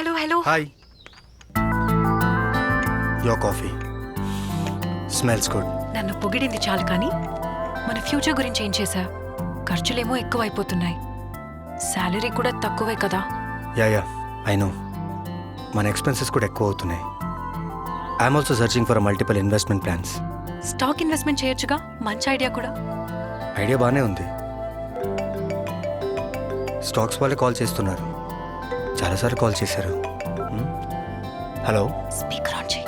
Hello. Hi. Your coffee smells good. నన్ను పొగిడింది చాలు కానీ మన ఫ్యూచర్ గురించి ఏం చేశా? ఖర్చులేమో ఎక్కువైపోతున్నాయి, శాలరీ కూడా తక్కువే కదా. Yeah I know. మన ఎక్స్పెన్సెస్ కూడా ఎక్కువ అవుతున్నాయి. I'm also searching for multiple investment plans. Stock investment చేయొచ్చుగా, మంచి ఐడియా కూడా. ఐడియా బాగానే ఉంది. స్టాక్స్ వాళ్ళే కాల్ చేస్తున్నారు, చాలాసార్లు కాల్ చేశారు. హలో, స్పీకర్ ఆన్ చేయి.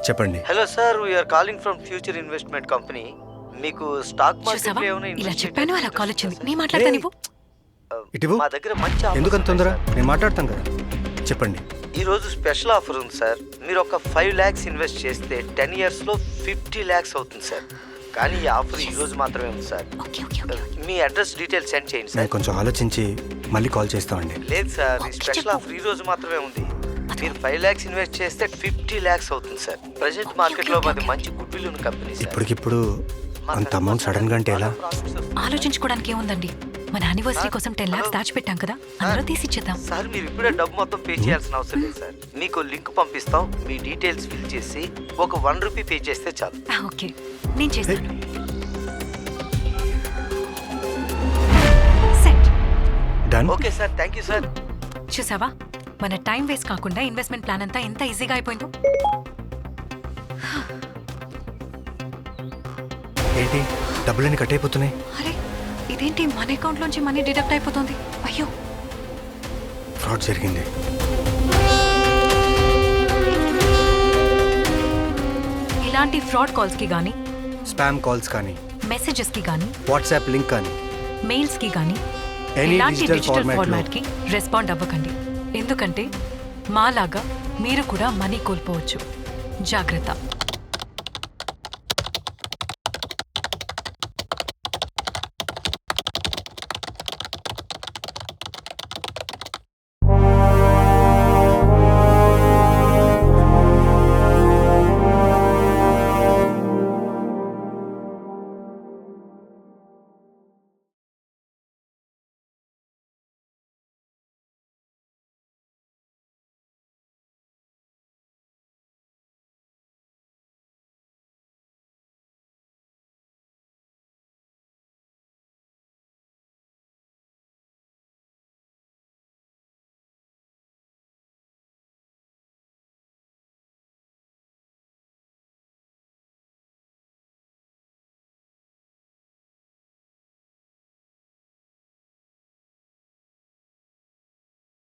చెప్పండి. Hello sir, we are calling from future investment company. మీకు స్టాక్ చూసావా, మార్కెట్లో ఏమైనా ఇలా ఇన్వెస్ట్ చెప్పాను అలా కాల్ వచ్చింది. చేయాలి? నేను మాట్లాడతా, నువ్వు ఇటువు. మా దగ్గర మంచి offers ఎందుకంత తొందర? ఉన్నాయి నేను మాట్లాడతాను కదా, చెప్పండి. సార్. ఈ రోజు స్పెషల్ ఆఫర్ ఉంది సార్. మీరు ఒక 5 lakhs ఇన్వెస్ట్ చేస్తే 10 years లో 50 lakhs అవుతుంది సార్. కానీ ఈ ఆఫర్ ఈ రోజు మాత్రమే ఉంది సార్. Okay okay okay. మీ అడ్రస్ డీటెయిల్స్ సెండ్ చేయండి నేను సార్. కొంచెం ఆలోచించి మళ్ళీ కాల్ చేస్తామండి. లేదు సార్, ఈ ఓకే, స్పెషల్ చెప్పు. ఆఫర్ ఈ రోజు మాత్రమే ఉంది. మీరు 5 lakhs ఇన్వెస్ట్ చేస్తే 50 lakhs అవుతుంది సార్. ప్రెసెంట్ మార్కెట్ లో మాది మంచి గుడ్ విల్ ఉన్న కంపెనీ సార్. ఇప్పటికిప్పుడు అంత అమౌంట్ సడన్ గా అంటే ఎలా? ఆలోచించుకోవడానికి ఏముందండి, మన యానివర్సరీ కోసం 10 lakhs దాచిపెట్టాం కదా, అందులో తీసిచ్చేద్దాం. సార్ మీరు ఇప్పుడే డబ్బు మొత్తం పే చేయాల్సిన అవసరం లేదు సార్. మీకు లింక్ పంపిస్తాం, మీ డీటెయిల్స్ ఫిల్ చేసి ఒక 1 rupee పే చేస్తే చాలు. ఓకే, నేను చేస్తాను. Set. Done. Okay sir, thank you sir. చూసావా, మన టైం వేస్ట్ కాకుండా ఇన్వెస్ట్మెంట్ ప్లాన్ అంతా ఎంత ఈజీగా అయిపోయిందో. ఏంటి, డబ్బులన్నీ కట్ అయిపోతున్నాయి? అరే ఇదేంటి, మన అకౌంట్ లోంచి మనీ డిడక్ట్ అయిపోతుంది. అయ్యో, ఫ్రాడ్ జరిగింది. ఇలాంటి ఫ్రాడ్ కాల్స్ కి గానీ, స్పామ్ కాల్స్ కానీ, మెసేజెస్ కి గానీ, వాట్సాప్ లింక్ కానీ, మెయిల్స్ కి గానీ, ఎనీ ఇలాంటి డిజిటల్ డిజిటల్ ఫార్మాట్ ఫార్మాట్ కి రెస్పాండ్ అవ్వకండి. ఎందుకంటే మాలాగా మీరు కూడా మనీ కోల్పోవచ్చు. జాగ్రత్త.